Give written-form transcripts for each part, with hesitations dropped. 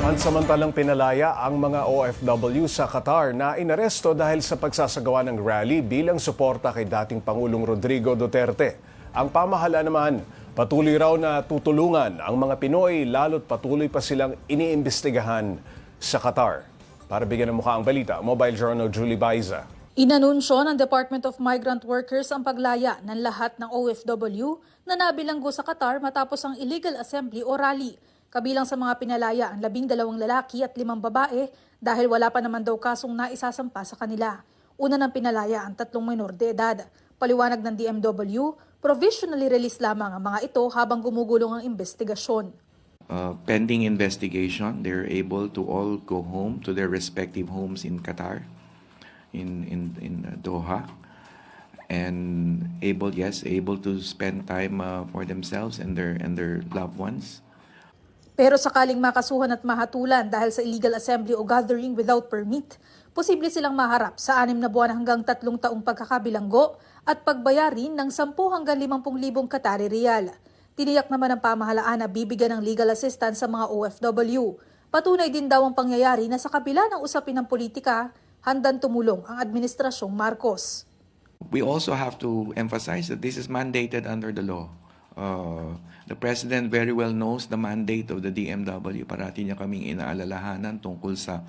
Pansamantalang pinalaya ang mga OFW sa Qatar na inaresto dahil sa pagsasagawa ng rally bilang suporta kay dating Pangulong Rodrigo Duterte. Ang pamahalaan naman, patuloy raw na tutulungan ang mga Pinoy lalo't patuloy pa silang iniimbestigahan sa Qatar. Para bigyan ng mukha ang balita, Mobile Journal Julie Baiza. Inanunsyo ng Department of Migrant Workers ang paglaya ng lahat ng OFW na nabilanggo sa Qatar matapos ang illegal assembly o rally. Kabilang sa mga pinalaya ang 12 lalaki at 5 babae dahil wala pa naman daw kasong naisasampa sa kanila. Una ng pinalaya ang 3 minor de edad. Paliwanag ng DMW, provisionally release lamang ang mga ito habang gumugulong ang investigasyon. Pending investigation, they're able to all go home to their respective homes in Qatar, in Doha, and able to spend time for themselves and their loved ones. Pero sakaling makasuhan at mahatulan dahil sa illegal assembly o gathering without permit, posible silang maharap sa 6 na buwan hanggang 3 taong pagkakabilanggo at pagbayarin ng 10 hanggang 50,000 Qatari riyal. Tiniyak naman ng pamahalaan na bibigyan ng legal assistance sa mga OFW. Patunay din daw ang pangyayari na sa kabila ng usapin ng politika, handang tumulong ang Administrasyong Marcos. We also have to emphasize that this is mandated under the law. The President very well knows the mandate of the DMW. Parati niya kaming inaalalahanan tungkol sa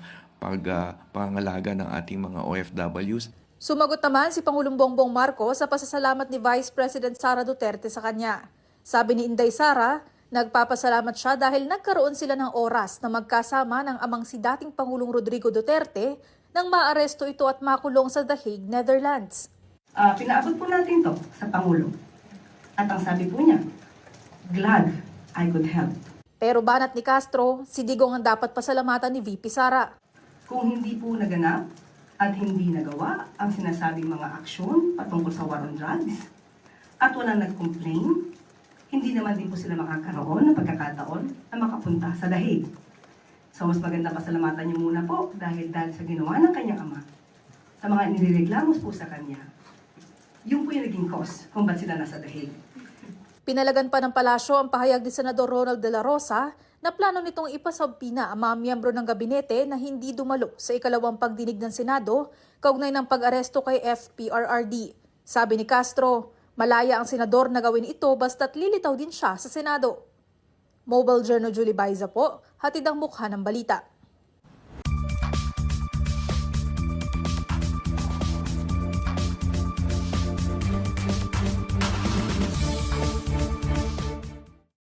pangangalaga ng ating mga OFWs. Sumagot naman si Pangulong Bongbong Marcos sa pasasalamat ni Vice President Sara Duterte sa kanya. Sabi ni Inday Sara, nagpapasalamat siya dahil nagkaroon sila ng oras na magkasama ng amang si dating Pangulong Rodrigo Duterte nang maaresto ito at makulong sa The Hague, Netherlands. Pinaabot po natin to sa Pangulo. At ang sabi po niya, glad I could help. Pero banat ni Castro, si Digong ang dapat pasalamatan ni VP Sara. Kung hindi po naganap at hindi nagawa ang sinasabing mga aksyon patungkol sa war on drugs at walang nag-complain, hindi naman din po sila makakaroon ng pagkakataon na makapunta sa The Hague. So mas maganda pasalamatan niyo muna po dahil sa ginawa ng kanyang ama, sa mga inireklamos po sa kanya, yun po yung naging cause kung ba't sila nasa The Hague. Pinalagan pa ng palasyo ang pahayag ni Senador Ronald De La Rosa na plano nitong ipasabpina ang mga miyembro ng gabinete na hindi dumalo sa ikalawang pagdinig ng Senado kaugnay ng pag-aresto kay FPRRD. Sabi ni Castro, malaya ang senador na gawin ito basta't lilitaw din siya sa Senado. Mobile Journal Julie Baiza po, hatid ang mukha ng balita.